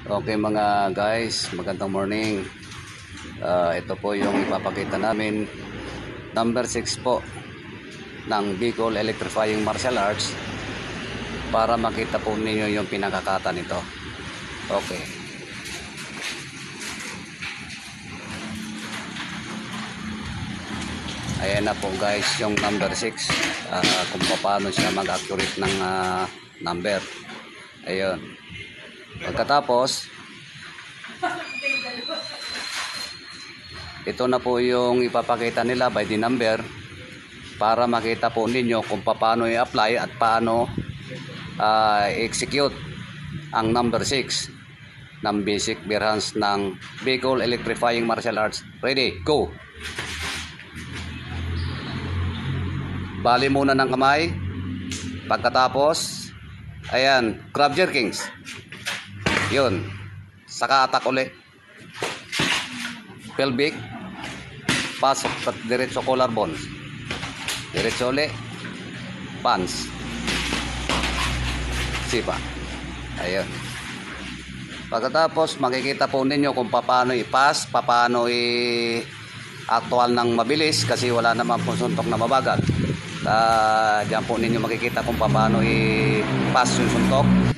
Okay mga guys, magandang morning. Ito po yung ipapakita namin. Number 6 po ng Bicol Electrifying Martial Arts para makita po ninyo yung pinakakata nito. Okay. Ayan na po guys yung number 6, kung paano siya mag-accurate ng number. Ayun. Pagkatapos, ito na po yung ipapakita nila by the number para makita po ninyo kung paano i-apply at paano execute ang number 6 ng basic bear hands ng Bicol Electrifying Martial Arts. Ready, go! Bali muna ng kamay. Pagkatapos, ayan, crab jerkings. Yun. Saka attack ulit. Pelvic. Pasok at diretso collarbone. Diretso ulit. Pants. Sipa. Ayun. Pagkatapos, makikita po ninyo kung paano i-pass, paano i-actual ng mabilis kasi wala naman po suntok na mabagal. Diyan po ninyo makikita kung paano i-pass yung suntok.